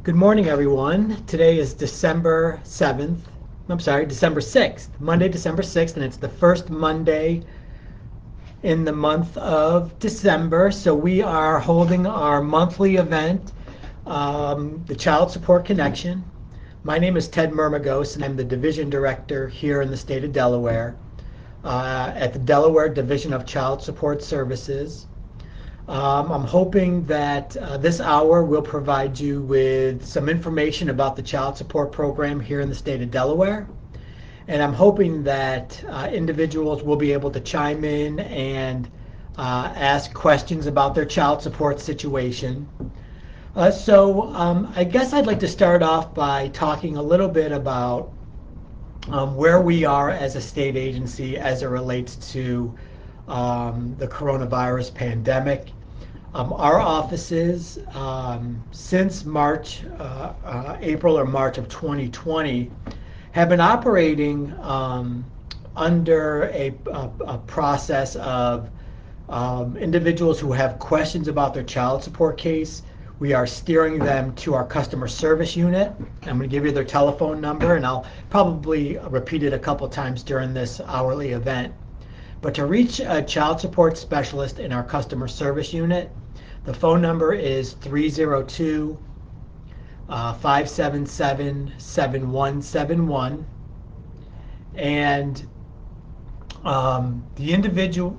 Good morning, everyone. Today is December 6th, Monday, December 6th, and it's the first Monday in the month of December. So we are holding our monthly event, the Child Support Connection. My name is Ted Murmagos, and I'm the Division Director here in the state of Delaware at the Delaware Division of Child Support Services. I'm hoping that this hour will provide you with some information about the child support program here in the state of Delaware. And I'm hoping that individuals will be able to chime in and ask questions about their child support situation. I guess I'd like to start off by talking a little bit about where we are as a state agency as it relates to the coronavirus pandemic. Our offices, since April or March of 2020, have been operating under a process of individuals who have questions about their child support case. We are steering them to our customer service unit. I'm going to give you their telephone number, and I'll probably repeat it a couple times during this hourly event. But to reach a child support specialist in our customer service unit, the phone number is 302-577-7171. And the individual,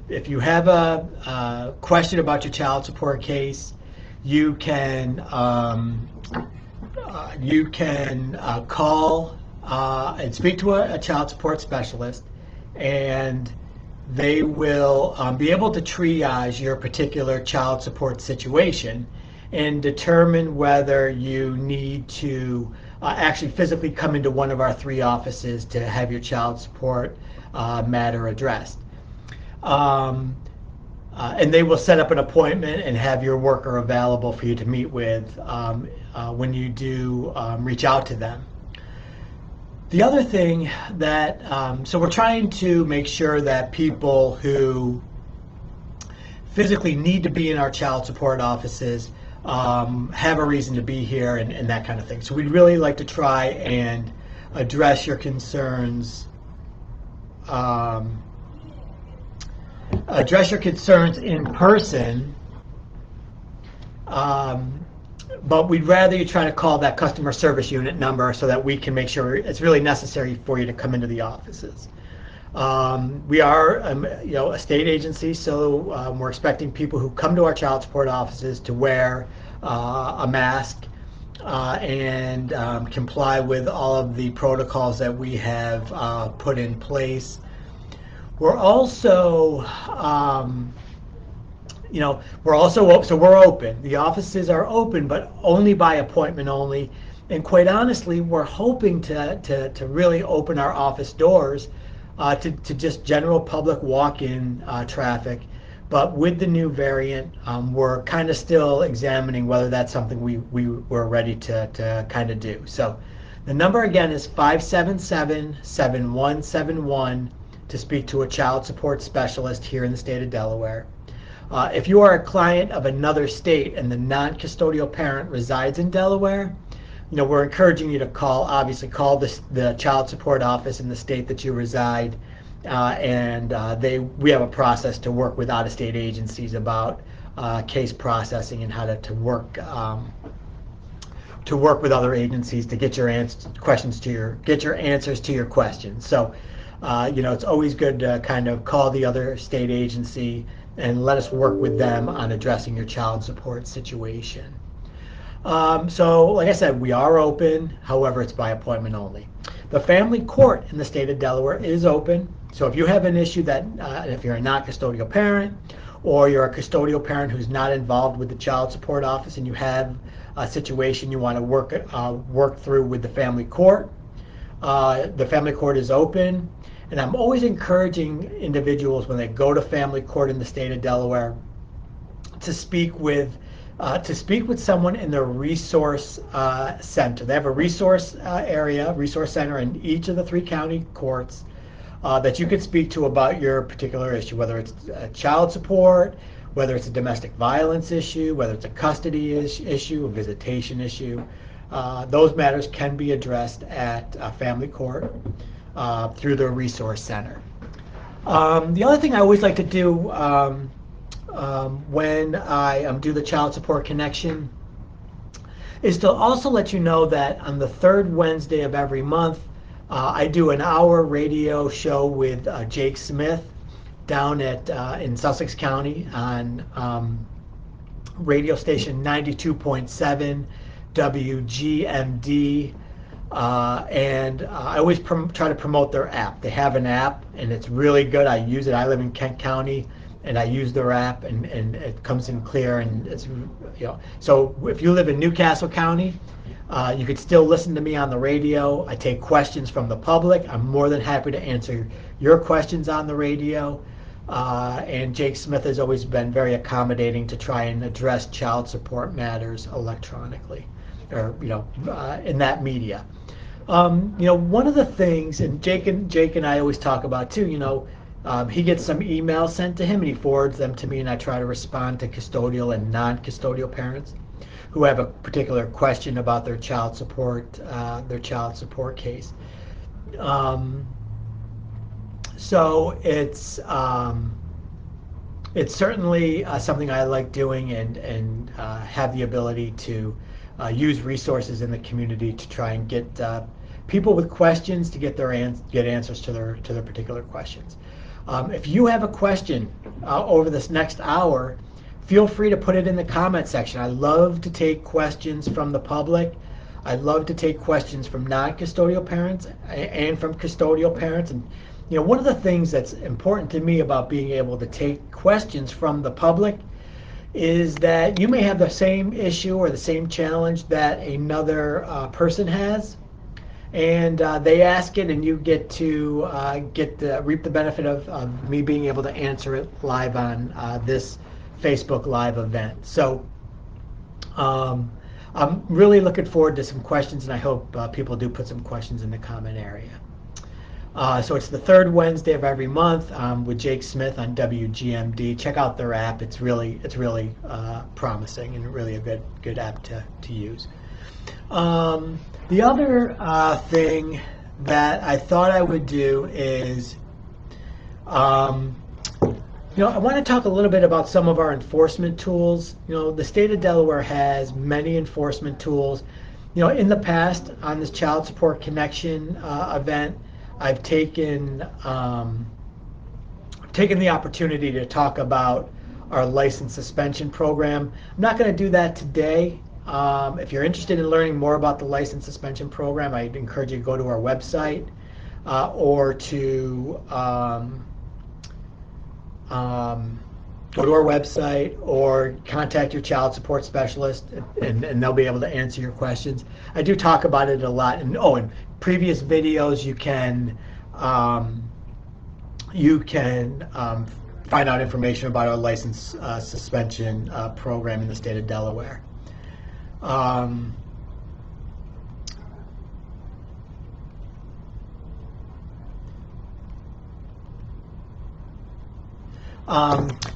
if you have a question about your child support case, you can call and speak to a child support specialist, and they will be able to triage your particular child support situation and determine whether you need to actually physically come into one of our 3 offices to have your child support matter addressed. And they will set up an appointment and have your worker available for you to meet with when you do reach out to them. The other thing that, so we're trying to make sure that people who physically need to be in our child support offices have a reason to be here and that kind of thing. So we'd really like to try and address your concerns, in person. But we'd rather you try to call that customer service unit number so that we can make sure it's really necessary for you to come into the offices. We are, a state agency, so we're expecting people who come to our child support offices to wear a mask and comply with all of the protocols that we have put in place. We're also we're open. The offices are open, but only by appointment only. And quite honestly, we're hoping to really open our office doors to just general public walk-in traffic. But with the new variant, we're kind of still examining whether that's something we're ready to kind of do. So the number again is 577-7171 to speak to a child support specialist here in the state of Delaware. If you are a client of another state and the non-custodial parent resides in Delaware, we're encouraging you to call the child support office in the state that you reside, and we have a process to work with out-of-state agencies about case processing and how to work with other agencies to get your answers to your questions. So, it's always good to kind of call the other state agency and let us work with them on addressing your child support situation. So like I said, we are open, however, it's by appointment only. The family court in the state of Delaware is open. So if you have an issue that, if you're a non-custodial parent or you're a custodial parent who's not involved with the child support office and you have a situation you want to work through with the family court is open. And I'm always encouraging individuals when they go to family court in the state of Delaware to speak with someone in their resource center. They have a resource center in each of the 3 county courts that you could speak to about your particular issue, whether it's child support whether it's a domestic violence issue, whether it's a custody issue, a visitation issue. Those matters can be addressed at family court through the resource center. The other thing I always like to do when I do the Child Support Connection is to also let you know that on the third Wednesday of every month, I do an hour radio show with Jake Smith down at in Sussex County on radio station 92.7 WGMD. And I always try to promote their app. They have an app, and it's really good. I use it. I live in Kent County, and I use their app, and it comes in clear, and it's, you know. So if you live in Newcastle County, you could still listen to me on the radio. I take questions from the public. I'm more than happy to answer your questions on the radio. And Jake Smith has always been very accommodating to try and address child support matters electronically, or in that media. One of the things, and Jake and I always talk about too, he gets some emails sent to him and he forwards them to me, and I try to respond to custodial and non-custodial parents who have a particular question about their child support case. So it's certainly something I like doing, and have the ability to use resources in the community to try and get people with questions to get answers to their particular questions. If you have a question over this next hour, feel free to put it in the comment section. I love to take questions from the public. I love to take questions from non-custodial parents and from custodial parents. And one of the things that's important to me about being able to take questions from the public is that you may have the same issue or the same challenge that another person has, and they ask it, and you get to reap the benefit of me being able to answer it live on this Facebook Live event. So I'm really looking forward to some questions, and I hope people do put some questions in the comment area. So it's the third Wednesday of every month with Jake Smith on WGMD. Check out their app. It's really promising, and really a good app to use. The other thing that I thought I would do is, I want to talk a little bit about some of our enforcement tools. The state of Delaware has many enforcement tools. In the past on this Child Support Connection event, I've taken the opportunity to talk about our license suspension program. I'm not going to do that today. If you're interested in learning more about the license suspension program, I'd encourage you to go to our website or to go to our website or contact your child support specialist, and they'll be able to answer your questions. I do talk about it a lot. And in previous videos, you can find out information about our license suspension program in the state of Delaware.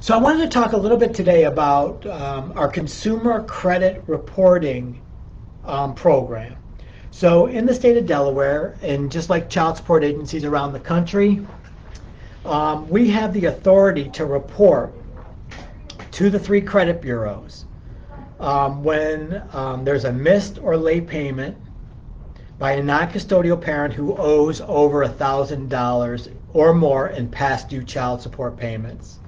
So I wanted to talk a little bit today about our consumer credit reporting program. So in the state of Delaware, and just like child support agencies around the country, we have the authority to report to the 3 credit bureaus when there's a missed or late payment by a non-custodial parent who owes over $1,000 or more in past due child support payments.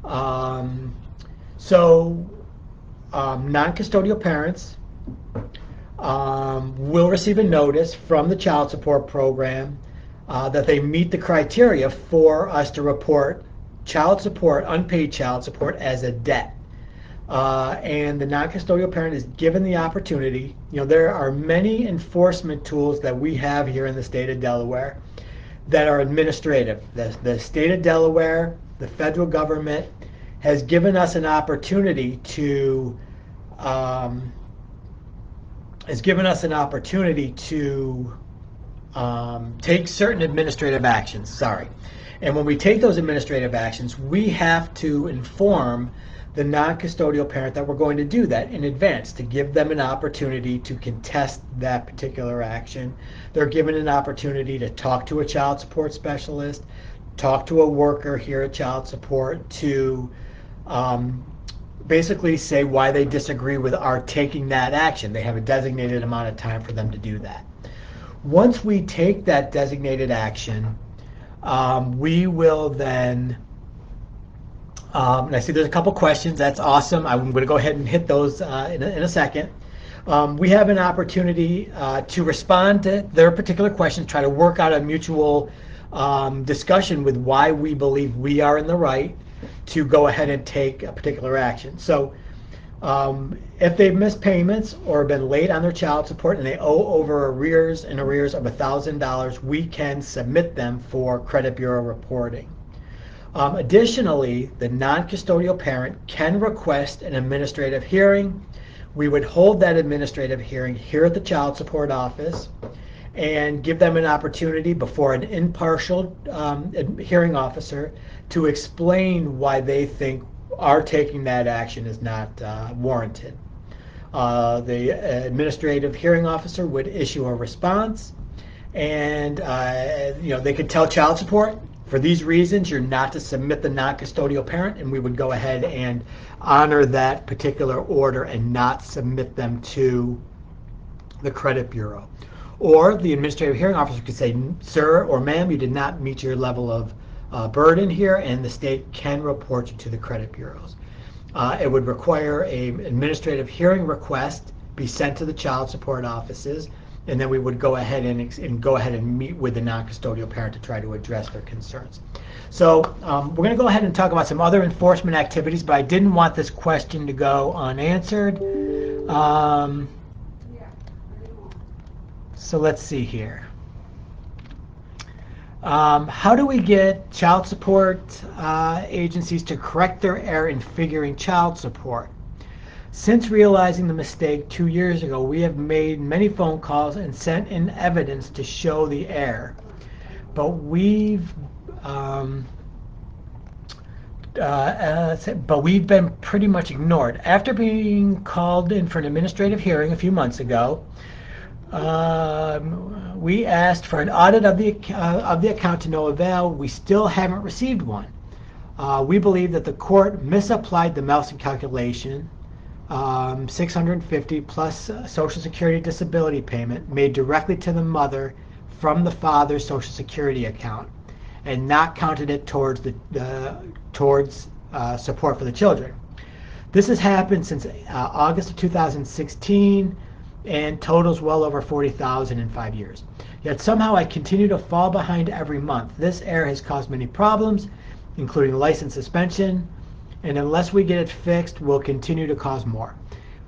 Non-custodial parents will receive a notice from the child support program that they meet the criteria for us to report child support, unpaid child support, as a debt. And the non-custodial parent is given the opportunity. There are many enforcement tools that we have here in the state of Delaware that are administrative. The state of Delaware, the federal government, has given us an opportunity to take certain administrative actions. And when we take those administrative actions, we have to inform the non-custodial parent that we're going to do that in advance to give them an opportunity to contest that particular action. They're given an opportunity to talk to a child support specialist, talk to a worker here at Child Support to basically say why they disagree with our taking that action. They have a designated amount of time for them to do that. Once we take that designated action, we will then, and I see there's a couple questions. That's awesome. I'm going to go ahead and hit those in a second. We have an opportunity to respond to their particular questions, try to work out a mutual discussion with why we believe we are in the right to go ahead and take a particular action. So if they've missed payments or been late on their child support and they owe over arrears of $1,000, we can submit them for credit bureau reporting. Additionally, the non-custodial parent can request an administrative hearing. We would hold that administrative hearing here at the Child Support Office and give them an opportunity before an impartial hearing officer to explain why they think our taking that action is not warranted. The administrative hearing officer would issue a response, and they could tell child support, for these reasons, you're not to submit the non-custodial parent, and we would go ahead and honor that particular order and not submit them to the credit bureau. Or the administrative hearing officer could say, sir or ma'am, you did not meet your level of burden here, and the state can report you to the credit bureaus. It would require an administrative hearing request be sent to the child support offices, and then we would go ahead and meet with the non-custodial parent to try to address their concerns. So we're going to go ahead and talk about some other enforcement activities, but I didn't want this question to go unanswered. So let's see here. How do we get child support agencies to correct their error in figuring child support? Since realizing the mistake 2 years ago, we have made many phone calls and sent in evidence to show the error. But we've been pretty much ignored. After being called in for an administrative hearing a few months ago, we asked for an audit of the account to no avail. We still haven't received one. We believe that the court misapplied the Melson calculation, $650 plus Social Security disability payment made directly to the mother from the father's Social Security account, and not counted it towards support for the children. This has happened since August of 2016 and totals well over $40,000 in 5 years. Yet somehow I continue to fall behind every month. This error has caused many problems, including license suspension, and unless we get it fixed, will continue to cause more.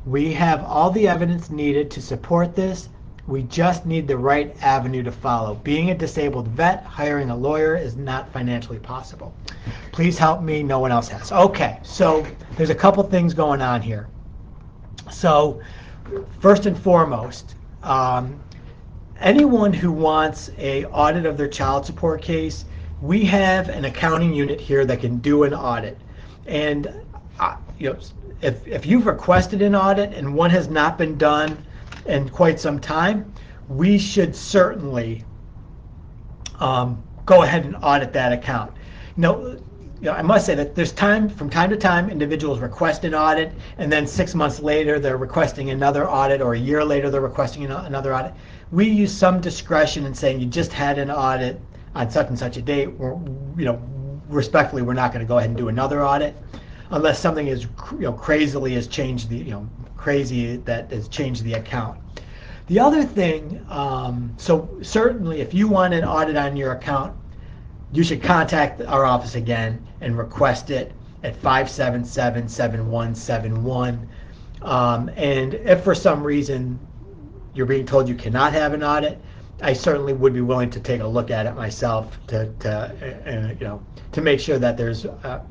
We have all the evidence needed to support this. We just need the right avenue to follow. Being a disabled vet, hiring a lawyer is not financially possible. Please help me, no one else has. Okay, so there's a couple things going on here. So first and foremost, anyone who wants an audit of their child support case, we have an accounting unit here that can do an audit. And if you've requested an audit and one has not been done in quite some time, we should certainly go ahead and audit that account. I must say that there's from time to time, individuals request an audit, and then 6 months later they're requesting another audit, or a year later they're requesting another audit. We use some discretion in saying you just had an audit on such and such a date. Respectfully, we're not going to go ahead and do another audit unless something is crazily has changed the account. The other thing, so certainly if you want an audit on your account, you should contact our office again and request it at 577-7171. And if for some reason you're being told you cannot have an audit, I certainly would be willing to take a look at it myself to make sure that there's a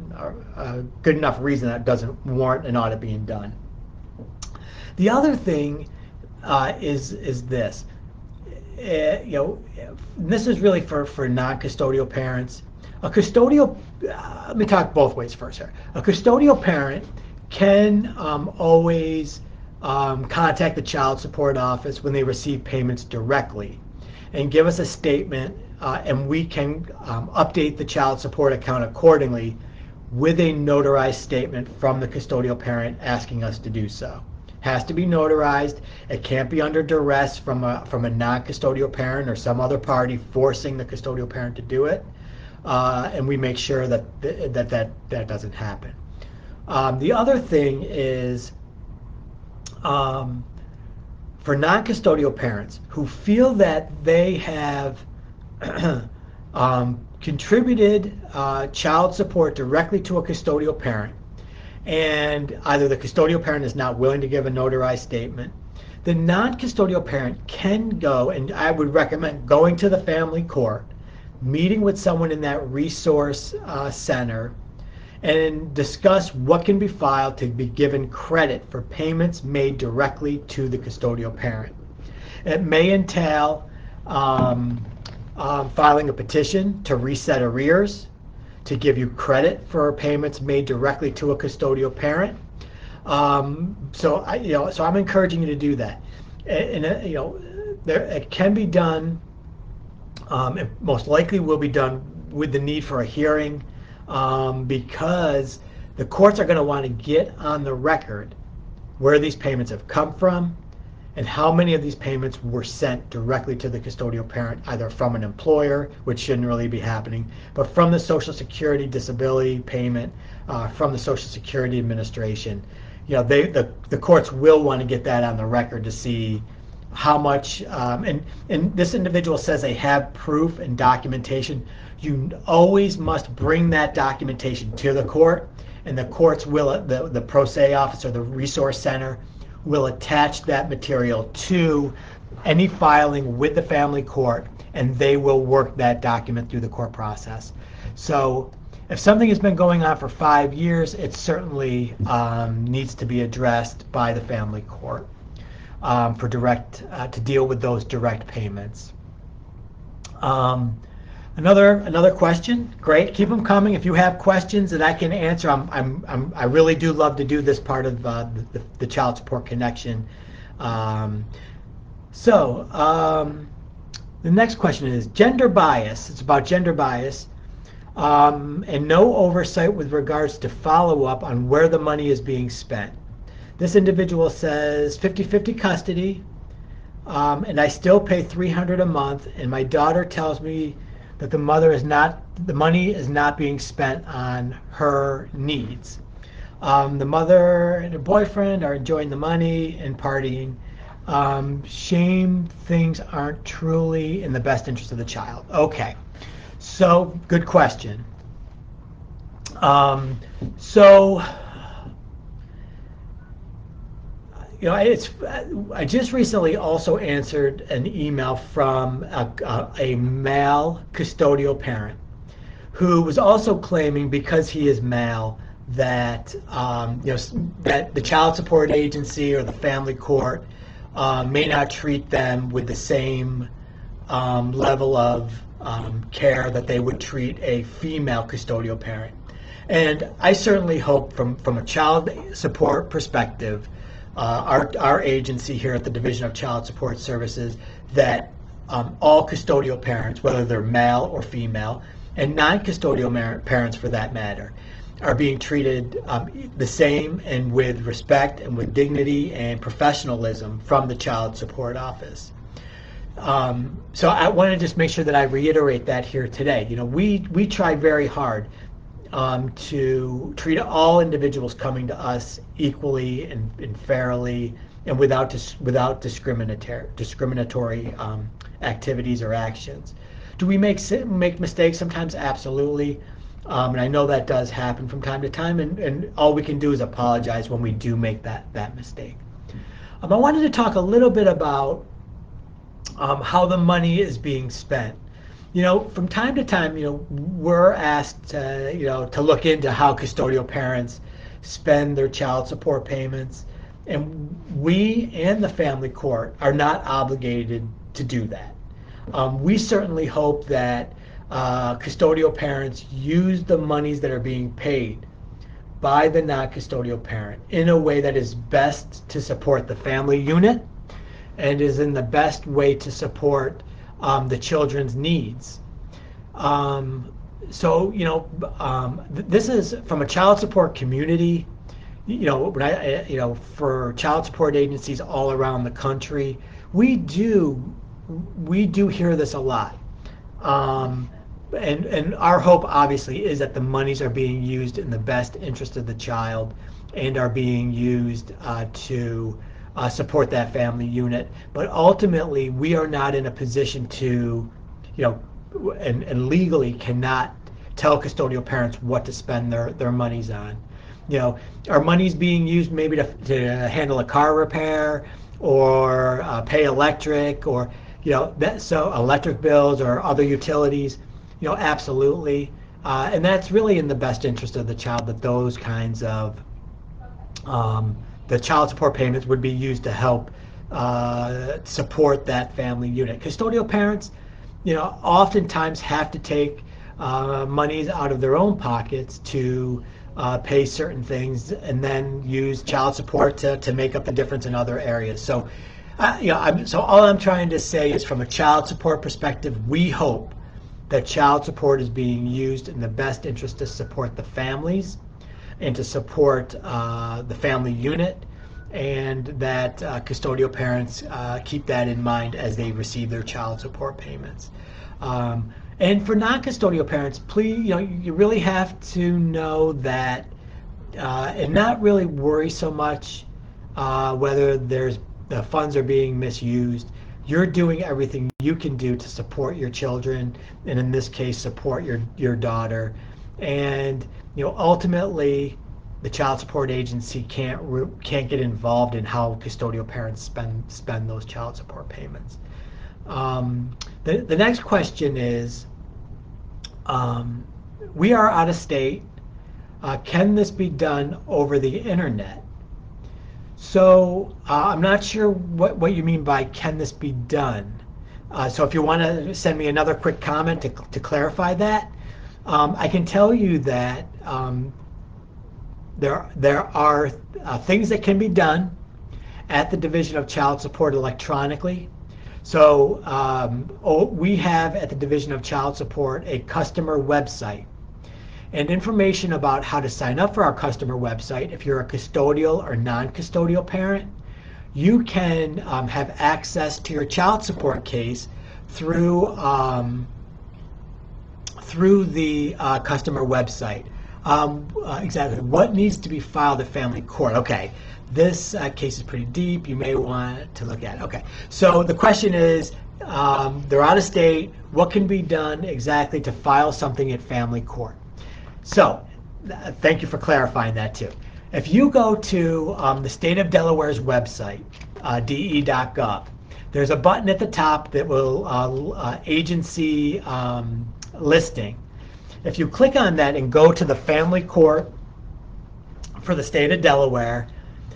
good enough reason that doesn't warrant an audit being done. The other thing is this. This is really for non-custodial parents. A custodial, let me talk both ways first here. A custodial parent can always contact the child support office when they receive payments directly and give us a statement, and we can update the child support account accordingly with a notarized statement from the custodial parent asking us to do so. Has to be notarized. It can't be under duress from a non-custodial parent or some other party forcing the custodial parent to do it, and we make sure that that doesn't happen. The other thing is, for non-custodial parents who feel that they have contributed child support directly to a custodial parent, and either the custodial parent is not willing to give a notarized statement, the non-custodial parent can go, and I would recommend going to the family court, meeting with someone in that resource center, and discuss what can be filed to be given credit for payments made directly to the custodial parent. It may entail filing a petition to reset arrears, to give you credit for payments made directly to a custodial parent. So I'm encouraging you to do that. And it can be done. It most likely will be done with the need for a hearing, because the courts are going to want to get on the record where these payments have come from and how many of these payments were sent directly to the custodial parent, either from an employer, which shouldn't really be happening, but from the Social Security disability payment, from the Social Security Administration. The courts will want to get that on the record to see how much, and this individual says they have proof and documentation. You always must bring that documentation to the court, and the courts will, the pro se officer, the resource center, will attach that material to any filing with the family court, and they will work that document through the court process. So if something has been going on for 5 years, it certainly needs to be addressed by the family court for to deal with those direct payments. Another question, great, keep them coming. If you have questions that I can answer, I really do love to do this part of the Child Support Connection. The next question is gender bias. It's about gender bias and no oversight with regards to follow-up on where the money is being spent. This individual says 50-50 custody, and I still pay $300 a month, and my daughter tells me that the money is not being spent on her needs. The mother and her boyfriend are enjoying the money and partying. Shame things aren't truly in the best interest of the child. Okay, so good question. I just recently also answered an email from a male custodial parent who was also claiming, because he is male, that that the child support agency or the family court may not treat them with the same level of care that they would treat a female custodial parent. And I certainly hope, from a child support perspective, our agency here at the Division of Child Support Services, that all custodial parents, whether they're male or female, and non-custodial parents for that matter, are being treated the same and with respect and with dignity and professionalism from the Child Support Office. So I want to just make sure that I reiterate that here today. We try very hard to treat all individuals coming to us equally and fairly and without discriminatory activities or actions. Do we make mistakes sometimes? Absolutely. And I know that does happen from time to time, and all we can do is apologize when we do make that mistake. I wanted to talk a little bit about how the money is being spent. From time to time, we're asked to look into how custodial parents spend their child support payments, and we and the family court are not obligated to do that. We certainly hope that custodial parents use the monies that are being paid by the non-custodial parent in a way that is best to support the family unit and is in the best way to support the children's needs. So, this is from a child support community. For child support agencies all around the country, we do hear this a lot. And our hope obviously is that the monies are being used in the best interest of the child and are being used to support that family unit. But ultimately, we are not in a position to, and legally cannot tell custodial parents what to spend their monies on. Are monies being used maybe to handle a car repair or pay electric or so electric bills or other utilities? Absolutely, and that's really in the best interest of the child that those kinds of the child support payments would be used to help support that family unit. Custodial parents, oftentimes have to take monies out of their own pockets to pay certain things and then use child support to make up the difference in other areas. So, so all I'm trying to say is from a child support perspective, we hope that child support is being used in the best interest to support the families and to support the family unit, and that custodial parents keep that in mind as they receive their child support payments. And for non-custodial parents, please, you really have to know that and not really worry so much whether the funds are being misused. You're doing everything you can do to support your children, and in this case, support your daughter. And ultimately, the child support agency can't get involved in how custodial parents spend those child support payments. The next question is, we are out of state. Can this be done over the internet? So I'm not sure what you mean by can this be done. So if you want to send me another quick comment to clarify that, I can tell you that there are things that can be done at the Division of Child Support electronically. So we have at the Division of Child Support a customer website, and information about how to sign up for our customer website. If you're a custodial or non-custodial parent, you can have access to your child support case through the customer website. Exactly what needs to be filed at family court. Okay, this case is pretty deep. You may want to look at it. Okay, so the question is, they're out of state. What can be done exactly to file something at family court? So thank you for clarifying that too. If you go to the state of Delaware's website, de.gov, there's a button at the top that will agency listing. If you click on that and go to the family court for the state of Delaware,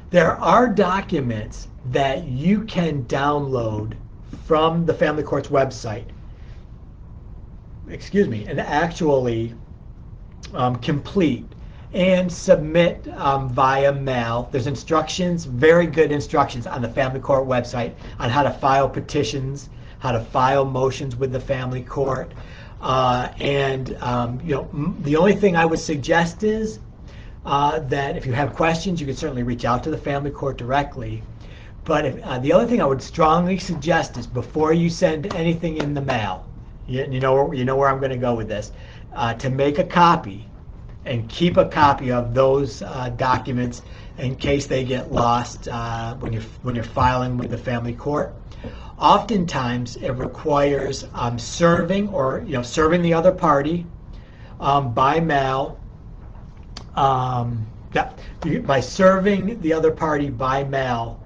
there are documents that you can download from the family court's website, and actually complete and submit via mail. There's instructions, very good instructions on the family court website on how to file petitions, how to file motions with the family court. The only thing I would suggest is that if you have questions, you can certainly reach out to the family court directly. But the other thing I would strongly suggest is before you send anything in the mail, you know where I'm going to go with this, to make a copy and keep a copy of those documents in case they get lost when you're filing with the family court. Oftentimes, it requires serving the other party by mail. By serving the other party by mail,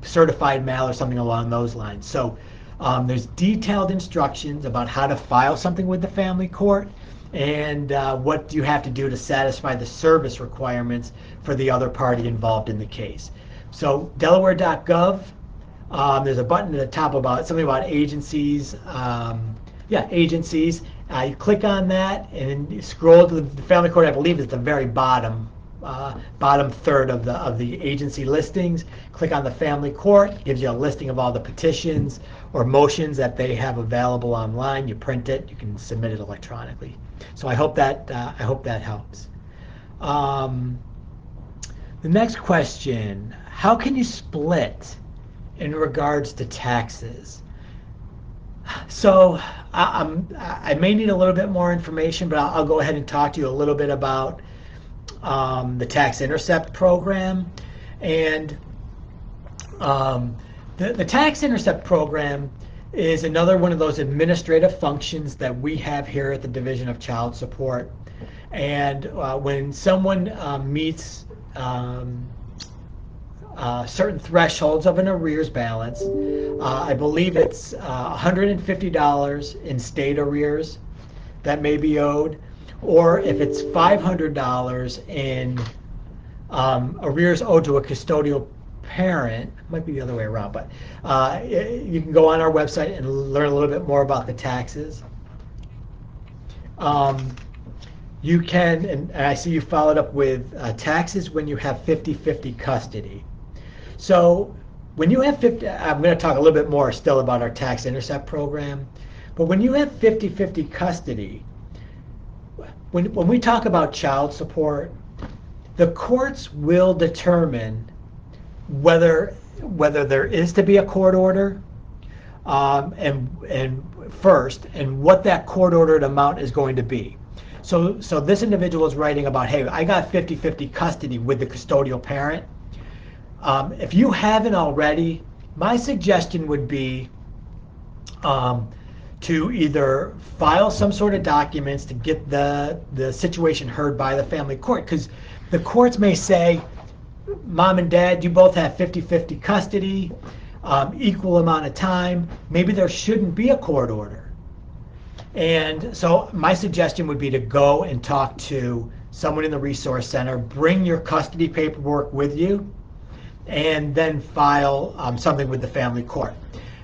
certified mail or something along those lines. So there's detailed instructions about how to file something with the family court and what you have to do to satisfy the service requirements for the other party involved in the case. So Delaware.gov. There's a button at the top about something about agencies. Agencies. You click on that and you scroll to the family court. I believe is at the very bottom bottom third of the agency listings. Click on the family court, gives you a listing of all the petitions or motions that they have available online. You print it, you can submit it electronically. So I hope that helps. The next question: how can you split in regards to taxes? So I may need a little bit more information, but I'll go ahead and talk to you a little bit about the Tax Intercept program. And the Tax Intercept program is another one of those administrative functions that we have here at the Division of Child Support. And when someone meets certain thresholds of an arrears balance, I believe it's $150 in state arrears that may be owed, or if it's $500 in arrears owed to a custodial parent. It might be the other way around, but you can go on our website and learn a little bit more about the taxes. You can, and I see you followed up with taxes when you have 50-50 custody. So when you have 50, I'm going to talk a little bit more still about our Tax Intercept program, but when you have 50-50 custody, when we talk about child support, the courts will determine whether there is to be a court order, and what that court ordered amount is going to be. So this individual is writing about, hey, I got 50-50 custody with the custodial parent. If you haven't already, my suggestion would be to either file some sort of documents to get the situation heard by the family court, because the courts may say, Mom and Dad, you both have 50-50 custody, equal amount of time. Maybe there shouldn't be a court order. And so my suggestion would be to go and talk to someone in the Resource Center, bring your custody paperwork with you, and then file something with the family court.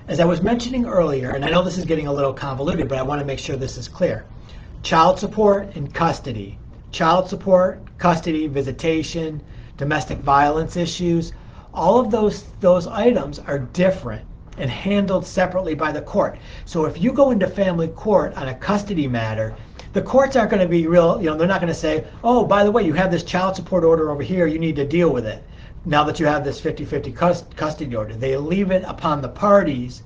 As I was mentioning earlier, and I know this is getting a little convoluted, but I want to make sure this is clear. Child support and custody. Child support, custody, visitation, domestic violence issues, all of those items are different and handled separately by the court. So if you go into family court on a custody matter, the courts aren't going to be real, they're not going to say, oh, by the way, you have this child support order over here, you need to deal with it now that you have this 50-50 custody order. They leave it upon the parties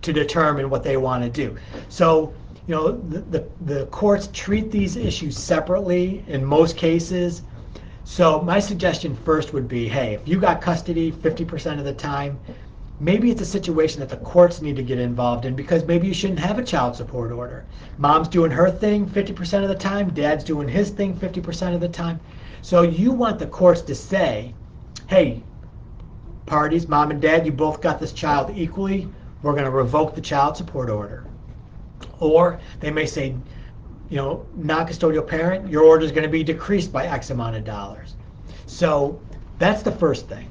to determine what they want to do. So, the courts treat these issues separately in most cases. So my suggestion first would be, hey, if you got custody 50% of the time, maybe it's a situation that the courts need to get involved in, because maybe you shouldn't have a child support order. Mom's doing her thing 50% of the time, Dad's doing his thing 50% of the time. So you want the courts to say, hey, parties, Mom and Dad, you both got this child equally, we're going to revoke the child support order. Or they may say, non-custodial parent, your order is going to be decreased by X amount of dollars. So that's the first thing.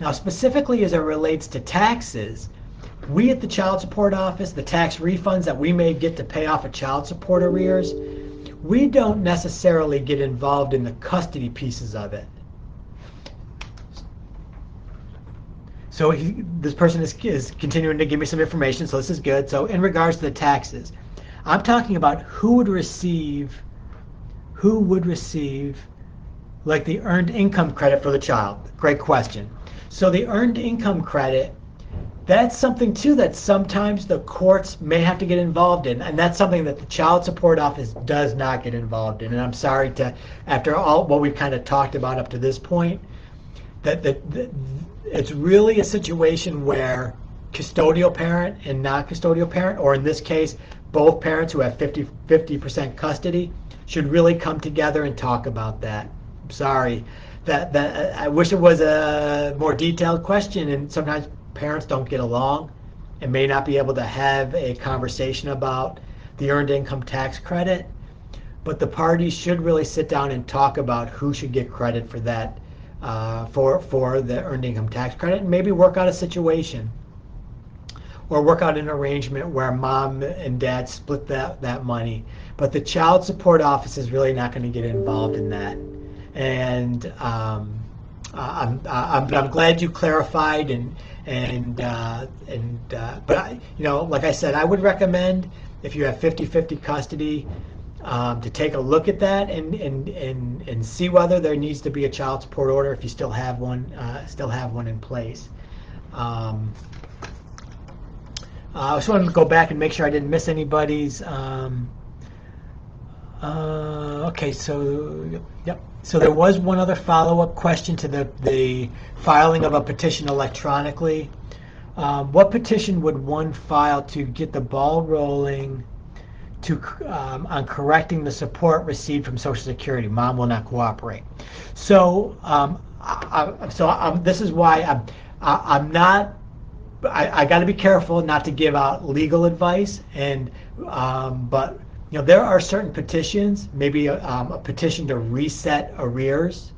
Now, specifically as it relates to taxes, we at the Child Support Office, the tax refunds that we may get to pay off of child support arrears, we don't necessarily get involved in the custody pieces of it. So this person is continuing to give me some information, so this is good. So in regards to the taxes, I'm talking about who would receive like the earned income credit for the child. Great question. So the earned income credit, that's something too that sometimes the courts may have to get involved in, and that's something that the Child Support Office does not get involved in. And I'm sorry to, after all what we've kind of talked about up to this point, that it's really a situation where custodial parent and non-custodial parent, or in this case, both parents who have 50% custody, should really come together and talk about that. I'm sorry. That I wish it was a more detailed question, and sometimes parents don't get along and may not be able to have a conversation about the earned income tax credit. But the parties should really sit down and talk about who should get credit for that, for the earned income tax credit, and maybe work out a situation or work out an arrangement where Mom and Dad split that money. But the Child Support Office is really not going to get involved in that. and I'm glad you clarified but like I said, I would recommend if you have 50-50 custody to take a look at that and see whether there needs to be a child support order if you still have one in place. I just wanted to go back and make sure I didn't miss anybody's. Okay, so yep. So there was one other follow-up question to the filing of a petition electronically. What petition would one file to get the ball rolling on correcting the support received from Social Security? Mom will not cooperate. So this is why I'm not. I got to be careful not to give out legal advice, but there are certain petitions, maybe a petition to reset arrears,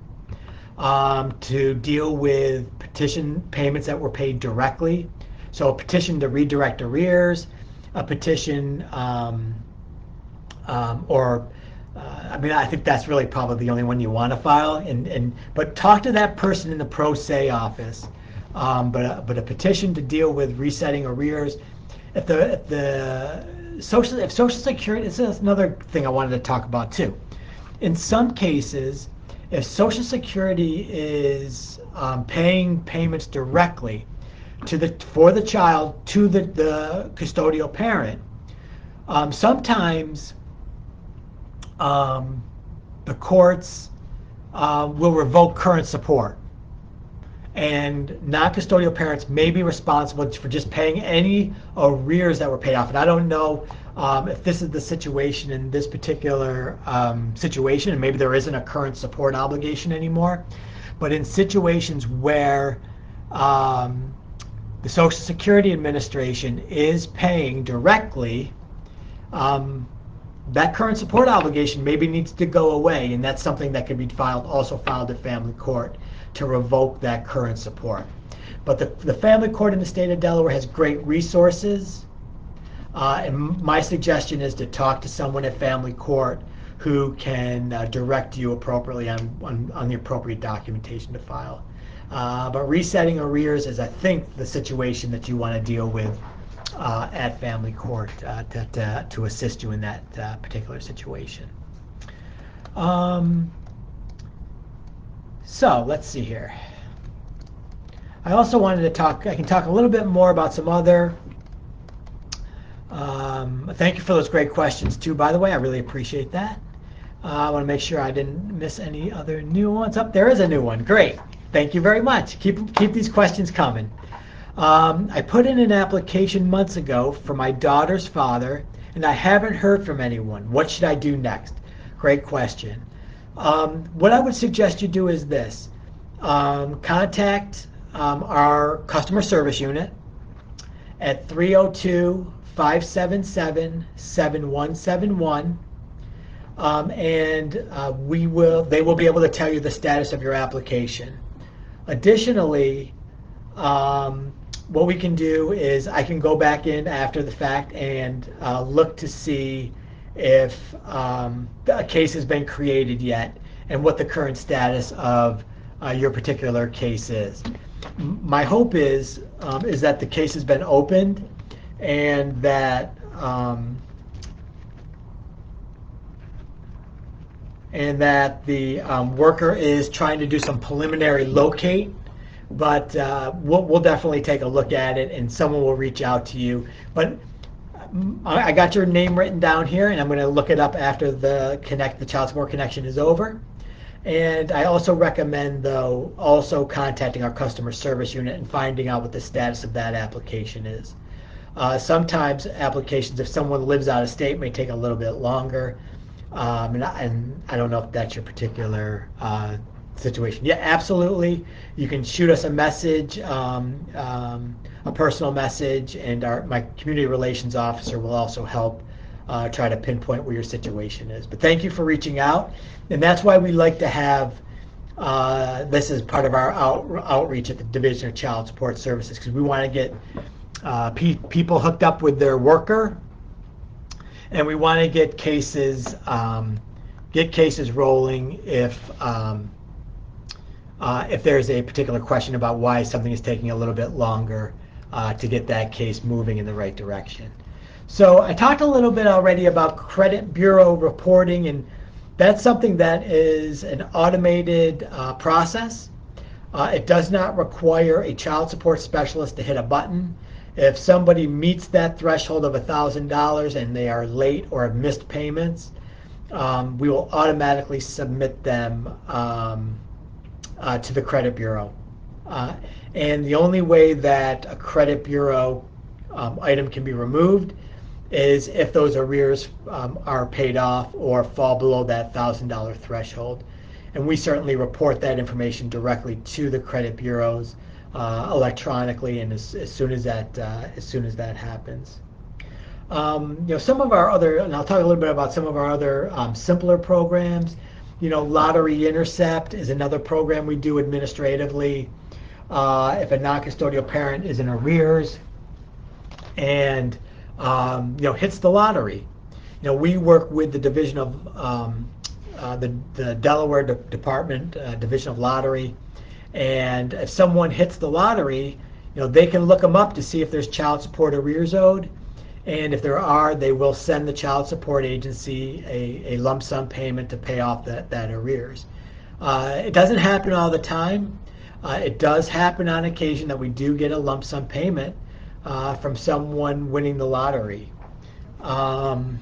to deal with petition payments that were paid directly. So a petition to redirect arrears, a petition, I think that's really probably the only one you want to file. But talk to that person in the pro se office. But a petition to deal with resetting arrears, if Social Security, this is another thing I wanted to talk about too. In some cases, if Social Security is paying payments directly for the child to the custodial parent, sometimes the courts will revoke current support. And non-custodial parents may be responsible for just paying any arrears that were paid off. And I don't know if this is the situation in this particular situation, and maybe there isn't a current support obligation anymore. But in situations where the Social Security Administration is paying directly, that current support obligation maybe needs to go away, and that's something that can be also filed at family court to revoke that current support. But the family court in the state of Delaware has great resources, and my suggestion is to talk to someone at family court who can direct you appropriately on the appropriate documentation to file. But resetting arrears is, I think, the situation that you want to deal with at family court to assist you in that particular situation. So let's see here. I also wanted to I can talk a little bit more about some other, thank you for those great questions too, by the way. I really appreciate that. I want to make sure I didn't miss any other new ones. There is a new one. Great. Thank you very much. Keep these questions coming. I put in an application months ago for my daughter's father, and I haven't heard from anyone. What should I do next? Great question. What I would suggest you do is this. Contact our customer service unit at 302-577-7171, and they will be able to tell you the status of your application. Additionally, what we can do is I can go back in after the fact and look to see if a case has been created yet and what the current status of your particular case is. My hope is that the case has been opened and that the worker is trying to do some preliminary locate, but we'll definitely take a look at it and someone will reach out to you. But I got your name written down here, and I'm going to look it up after the child support connection is over. And I also recommend, though, also contacting our customer service unit and finding out what the status of that application is. Sometimes applications, if someone lives out of state, may take a little bit longer. And I don't know if that's your particular situation. Yeah, absolutely. You can shoot us a message, a personal message, and my community relations officer will also help try to pinpoint where your situation is. But thank you for reaching out, and that's why we like to have this as part of our outreach at the Division of Child Support Services, because we want to get people hooked up with their worker, and we want to get cases get cases rolling if there's a particular question about why something is taking a little bit longer to get that case moving in the right direction. So I talked a little bit already about credit bureau reporting, and that's something that is an automated process. It does not require a child support specialist to hit a button. If somebody meets that threshold of $1,000 and they are late or have missed payments, we will automatically submit them to the credit bureau. And the only way that a credit bureau item can be removed is if those arrears are paid off or fall below that $1,000 threshold. And we certainly report that information directly to the credit bureaus electronically, and as soon as that happens. Some of our other, and I'll talk a little bit about some of our other simpler programs. Lottery Intercept is another program we do administratively. If a non-custodial parent is in arrears and hits the lottery, we work with the Division of the Delaware Department Division of Lottery, and if someone hits the lottery, they can look them up to see if there's child support arrears owed. And if there are, they will send the child support agency a lump sum payment to pay off that arrears. It doesn't happen all the time. It does happen on occasion that we do get a lump sum payment from someone winning the lottery. And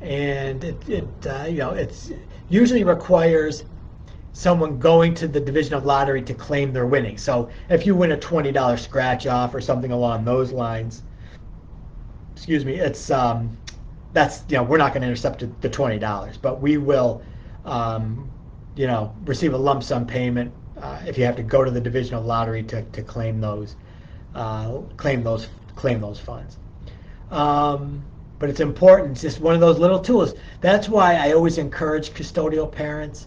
it usually requires someone going to the Division of Lottery to claim their winning. So if you win a $20 scratch off or something along those lines, it's that's we're not going to intercept the $20, but we will receive a lump sum payment if you have to go to the Division of Lottery to claim those funds. But it's important. It's just one of those little tools. That's why I always encourage custodial parents.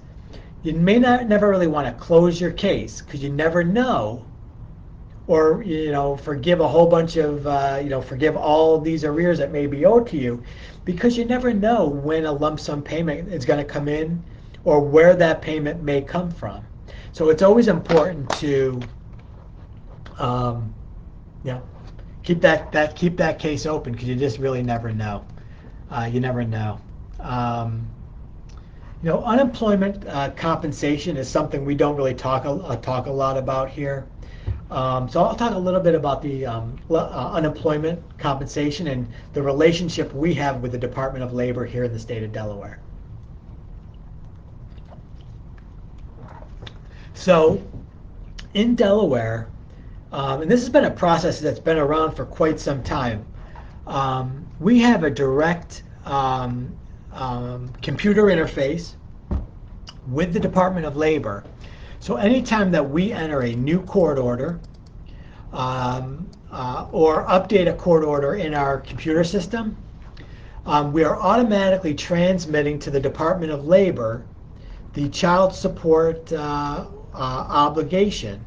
You may never really want to close your case because you never know, or forgive a whole bunch of forgive all these arrears that may be owed to you, because you never know when a lump sum payment is going to come in or where that payment may come from. So it's always important to keep that case open, because you just really never know. You never know. Unemployment compensation is something we don't really talk a lot about here. So I'll talk a little bit about the unemployment compensation and the relationship we have with the Department of Labor here in the state of Delaware. So in Delaware, and this has been a process that's been around for quite some time, we have a direct computer interface with the Department of Labor. So anytime that we enter a new court order or update a court order in our computer system, we are automatically transmitting to the Department of Labor the child support obligation.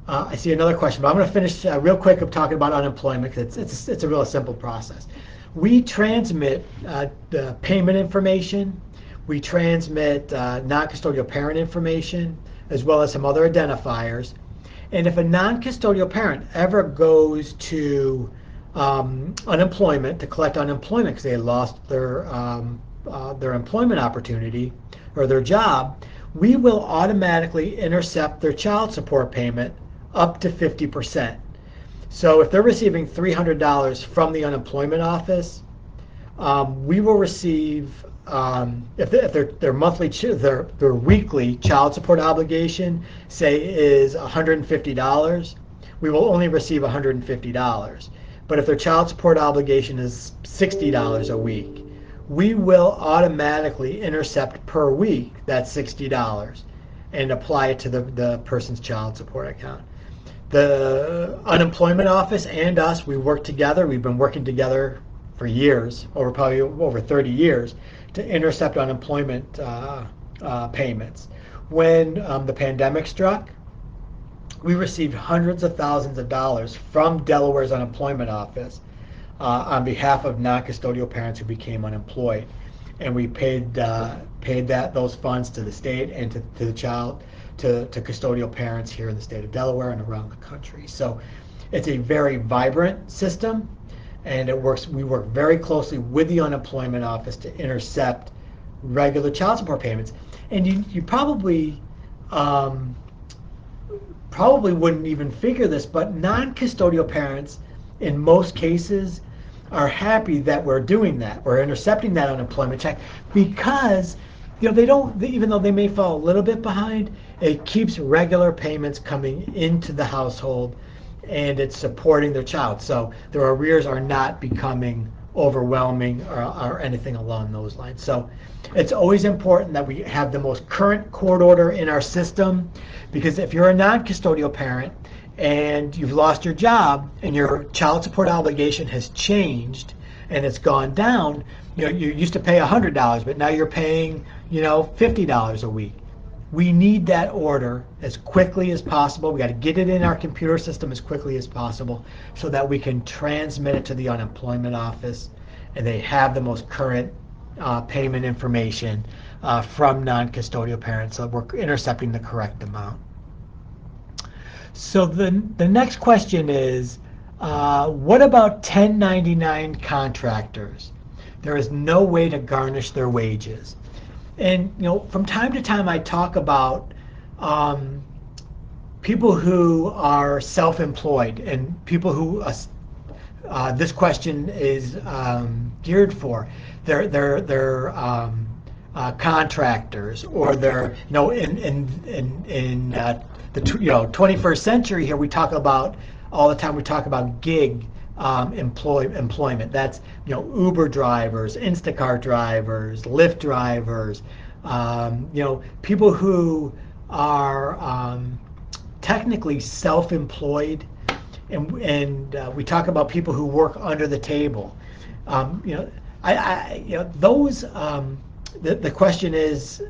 I see another question, but I'm going to finish real quick of talking about unemployment, because it's a real simple process. We transmit the payment information. We transmit non-custodial parent information, as well as some other identifiers. And if a non-custodial parent ever goes to unemployment to collect unemployment because they lost their employment opportunity or their job, we will automatically intercept their child support payment up to 50%. So if they're receiving $300 from the unemployment office, we will receive, if their weekly child support obligation, say, is $150, we will only receive $150. But if their child support obligation is $60 a week, we will automatically intercept per week that $60 and apply it to the person's child support account. The unemployment office and us, we work together. We've been working together for years, probably over 30 years, to intercept unemployment payments. When the pandemic struck, we received hundreds of thousands of dollars from Delaware's unemployment office on behalf of non-custodial parents who became unemployed. and we paid those funds to the state and to the child, to custodial parents here in the state of Delaware and around the country. So it's a very vibrant system, and we work very closely with the unemployment office to intercept regular child support payments. And you probably wouldn't even figure this, but non-custodial parents in most cases are happy that we're doing that. We're intercepting that unemployment check because even though they may fall a little bit behind, it keeps regular payments coming into the household, and it's supporting their child. So their arrears are not becoming overwhelming or anything along those lines. So it's always important that we have the most current court order in our system, because if you're a non-custodial parent and you've lost your job and your child support obligation has changed and it's gone down, you used to pay $100, but now you're paying, $50 a week. We need that order as quickly as possible. We got to get it in our computer system as quickly as possible so that we can transmit it to the unemployment office, and they have the most current payment information from non-custodial parents, so we're intercepting the correct amount. So the next question is, what about 1099 contractors? There is no way to garnish their wages. And from time to time I talk about people who are self-employed and people who this question is geared for. They're contractors, or they're in the 21st century here we talk about all the time. We talk about gig employment. That's Uber drivers, Instacart drivers, Lyft drivers, people who are technically self-employed, and we talk about people who work under the table. Those. The question is,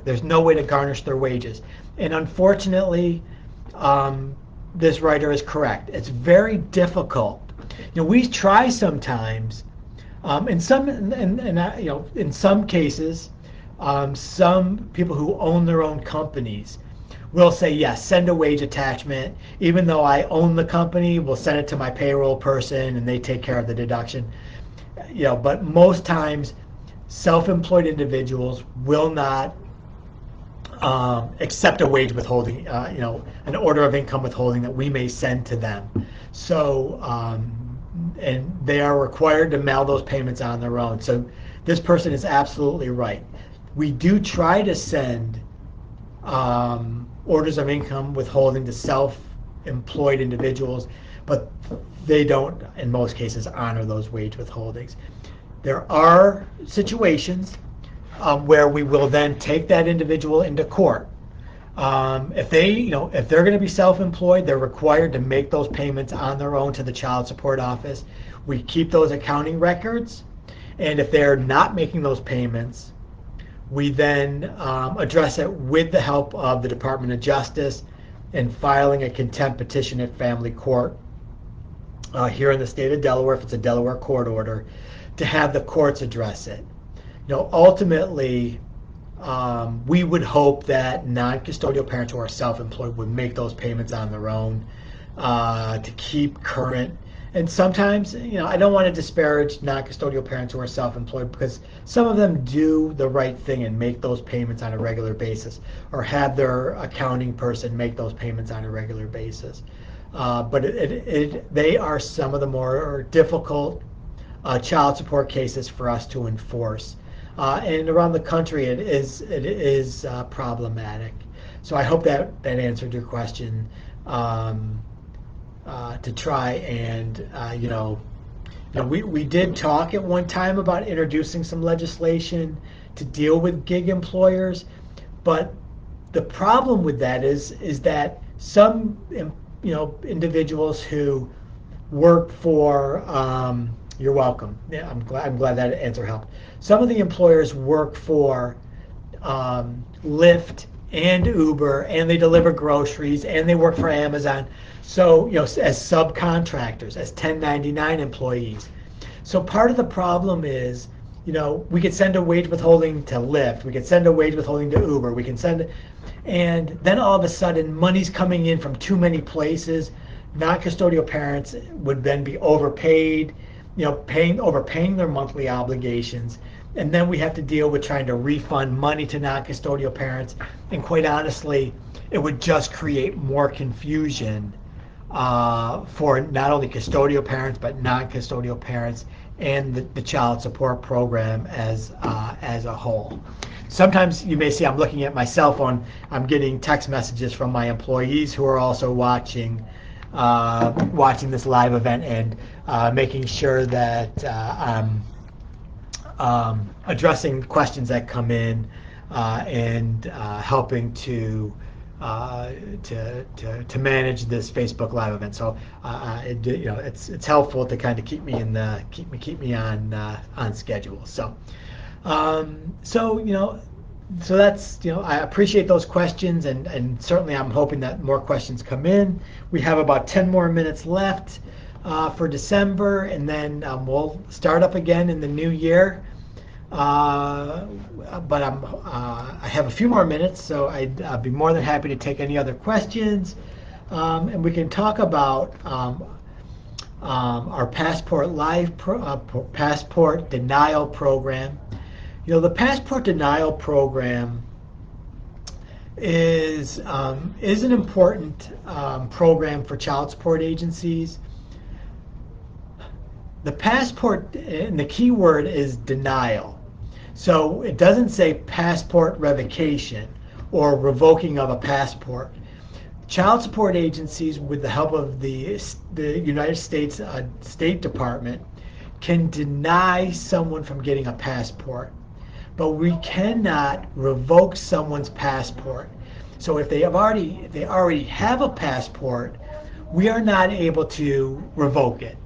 there's no way to garnish their wages, and unfortunately, this writer is correct. It's very difficult. We try sometimes. In some cases, some people who own their own companies will say, yes, send a wage attachment. Even though I own the company, we'll send it to my payroll person, and they take care of the deduction. But most times, self-employed individuals will not accept a wage withholding, an order of income withholding that we may send to them. So, and they are required to mail those payments on their own. So this person is absolutely right. We do try to send orders of income withholding to self-employed individuals, but they don't, in most cases, honor those wage withholdings. There are situations where we will then take that individual into court. If they're going to be self-employed, they're required to make those payments on their own to the child support office. We keep those accounting records, and if they're not making those payments, we then address it with the help of the Department of Justice and filing a contempt petition at family court here in the state of Delaware, if it's a Delaware court order, to have the courts address it. Ultimately, we would hope that non-custodial parents who are self-employed would make those payments on their own to keep current. And sometimes, I don't want to disparage non-custodial parents who are self-employed, because some of them do the right thing and make those payments on a regular basis, or have their accounting person make those payments on a regular basis. But they are some of the more difficult child support cases for us to enforce. And around the country, it is problematic. So I hope that answered your question. To try and we did talk at one time about introducing some legislation to deal with gig employers, but the problem with that is that some individuals who work for you're welcome. Yeah, I'm glad that answer helped. Some of the employers work for Lyft and Uber, and they deliver groceries, and they work for Amazon. So, as subcontractors, as 1099 employees. So part of the problem is we could send a wage withholding to Lyft, we could send a wage withholding to Uber, we can send, and then all of a sudden money's coming in from too many places. Non-custodial parents would then be overpaid, overpaying their monthly obligations, and then we have to deal with trying to refund money to non-custodial parents. And quite honestly, it would just create more confusion for not only custodial parents but non-custodial parents and the child support program as a whole. Sometimes you may see I'm looking at my cell phone. I'm getting text messages from my employees who are also watching this live event, and making sure that I'm addressing questions that come in, and helping to manage this Facebook Live event. So it's helpful to kind of keep me on schedule. So so that's, I appreciate those questions, and certainly I'm hoping that more questions come in. We have about 10 more minutes left for December, and then we'll start up again in the new year. But I have a few more minutes, so I'd be more than happy to take any other questions, and we can talk about our Passport Passport Denial Program. The Passport Denial Program is an important program for child support agencies. The passport, and the key word is denial. So it doesn't say passport revocation or revoking of a passport. Child support agencies, with the help of the United States State Department, can deny someone from getting a passport, but we cannot revoke someone's passport. So if they already have a passport, we are not able to revoke it.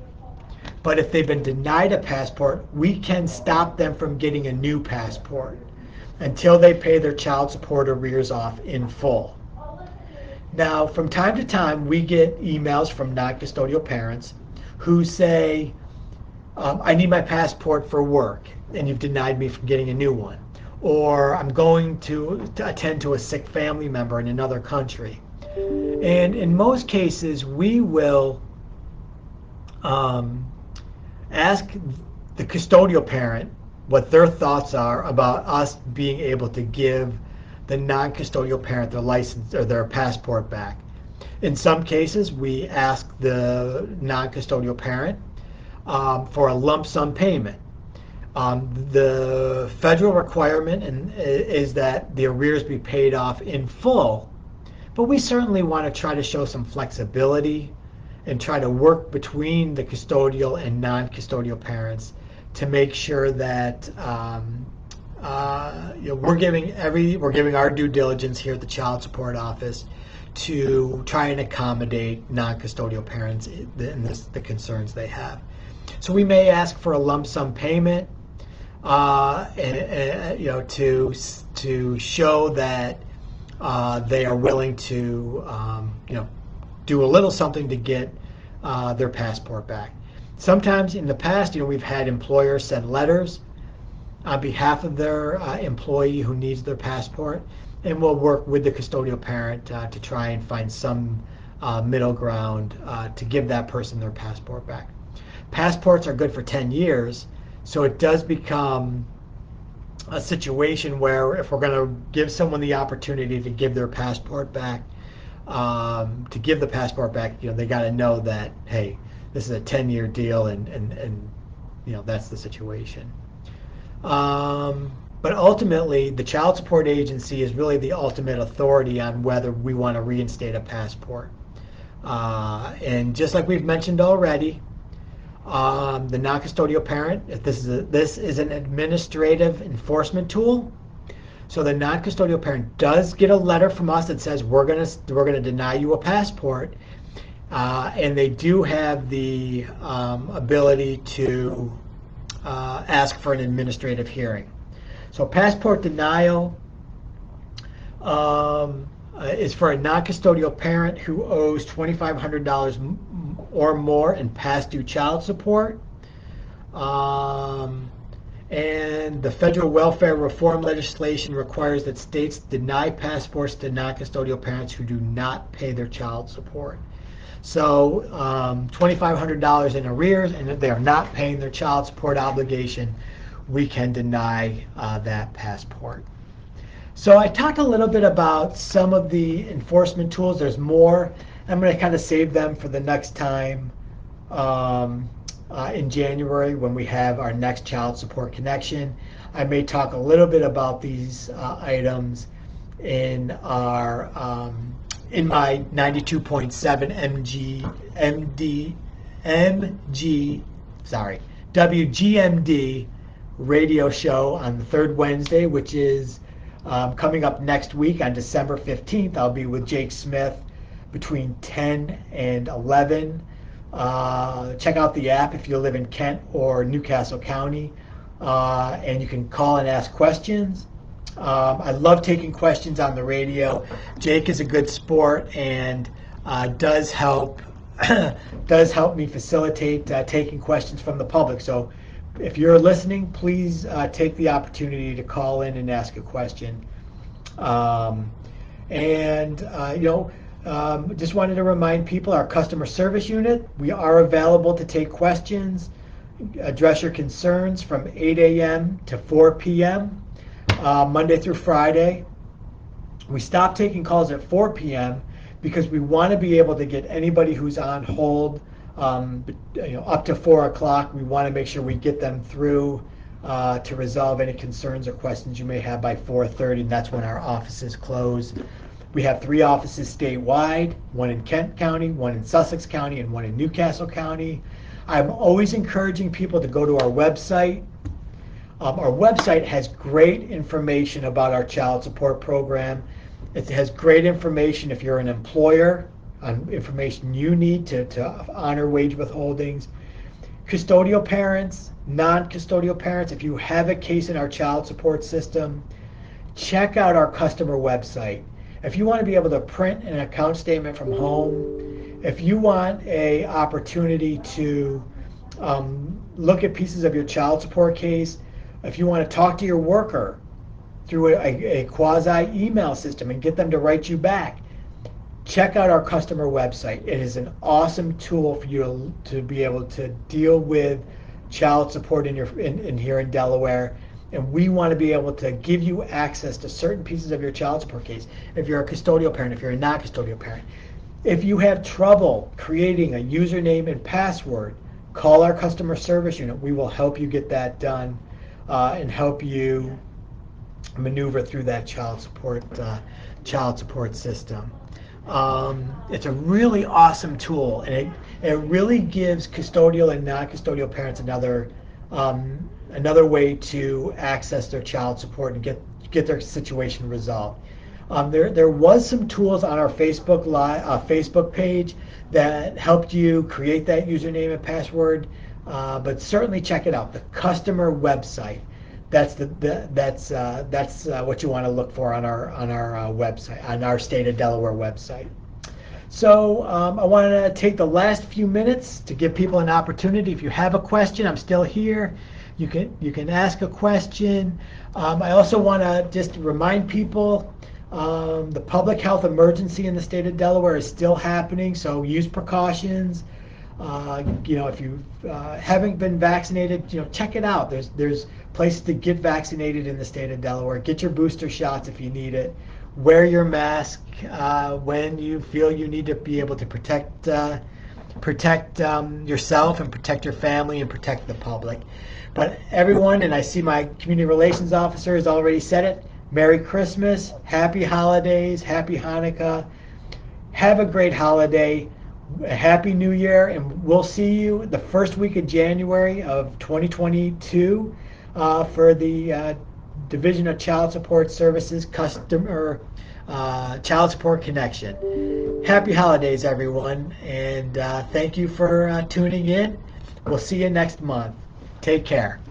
But if they've been denied a passport, we can stop them from getting a new passport until they pay their child support arrears off in full. Now, from time to time, we get emails from non-custodial parents who say, I need my passport for work, and you've denied me from getting a new one. Or I'm going to attend to a sick family member in another country. And in most cases, we will ask the custodial parent what their thoughts are about us being able to give the non-custodial parent their license or their passport back. In some cases, we ask the non-custodial parent for a lump sum payment. The federal requirement is that the arrears be paid off in full, but we certainly want to try to show some flexibility and try to work between the custodial and non-custodial parents to make sure that we're giving our due diligence here at the Child Support Office to try and accommodate non-custodial parents in the concerns they have. So we may ask for a lump sum payment, to show that they are willing to do a little something to get their passport back. Sometimes in the past, we've had employers send letters on behalf of their employee who needs their passport, and we'll work with the custodial parent to try and find some middle ground to give that person their passport back. Passports are good for 10 years, so it does become a situation where if we're going to give someone the opportunity to give their passport back, they got to know that, hey, this is a 10-year deal, and that's the situation. But ultimately, the Child Support Agency is really the ultimate authority on whether we want to reinstate a passport. And just like we've mentioned already, the non-custodial parent, this is an administrative enforcement tool. So the non-custodial parent does get a letter from us that says we're gonna deny you a passport, and they do have the ability to ask for an administrative hearing. So passport denial is for a non-custodial parent who owes $2,500 or more in past due child support. And the federal welfare reform legislation requires that states deny passports to non-custodial parents who do not pay their child support. So $2,500 in arrears, and if they are not paying their child support obligation, we can deny that passport. So I talked a little bit about some of the enforcement tools. There's more. I'm going to kind of save them for the next time in January when we have our next Child Support Connection. I may talk a little bit about these items in our in my 92.7 WGMD radio show on the third Wednesday, which is coming up next week on December 15th. I'll be with Jake Smith between 10 and 11. Check out the app if you live in Kent or Newcastle County, and you can call and ask questions. I love taking questions on the radio. Jake is a good sport and does help me facilitate taking questions from the public. So if you're listening, please take the opportunity to call in and ask a question. Just wanted to remind people, our customer service unit, we are available to take questions, address your concerns from 8 a.m. to 4 p.m. Monday through Friday. We stop taking calls at 4 p.m. because we want to be able to get anybody who's on hold up to 4 o'clock. We want to make sure we get them through to resolve any concerns or questions you may have by 4:30, and that's when our offices close. We have 3 offices statewide, one in Kent County, one in Sussex County, and one in Newcastle County. I'm always encouraging people to go to our website. Our website has great information about our child support program. It has great information if you're an employer, on information you need to honor wage withholdings. Custodial parents, non-custodial parents, if you have a case in our child support system, check out our customer website. If you want to be able to print an account statement from home, if you want an opportunity to look at pieces of your child support case, if you want to talk to your worker through a quasi-email system and get them to write you back, check out our customer website. It is an awesome tool for you to be able to deal with child support in here in Delaware. And we want to be able to give you access to certain pieces of your child support case. If you're a custodial parent, if you're a non-custodial parent. If you have trouble creating a username and password, call our customer service unit. We will help you get that done and help you maneuver through that child support system. It's a really awesome tool, and it really gives custodial and non-custodial parents another way to access their child support and get their situation resolved. There was some tools on our Facebook page that helped you create that username and password, but certainly check it out. The customer website. That's what you want to look for on our website, on our State of Delaware website. So I want to take the last few minutes to give people an opportunity. If you have a question, I'm still here. You can ask a question. I also want to just remind people the public health emergency in the state of Delaware is still happening, so use precautions. If you haven't been vaccinated, check it out. There's places to get vaccinated in the state of Delaware. Get your booster shots if you need it. Wear your mask when you feel you need to be able to protect yourself and protect your family and protect the public. But everyone, and I see my community relations officer has already said it, Merry Christmas, Happy Holidays, Happy Hanukkah. Have a great holiday. Happy New Year, and we'll see you the first week of January of 2022 for the Division of Child Support Services Customer Child Support Connection. Happy holidays, everyone, and thank you for tuning in. We'll see you next month. Take care.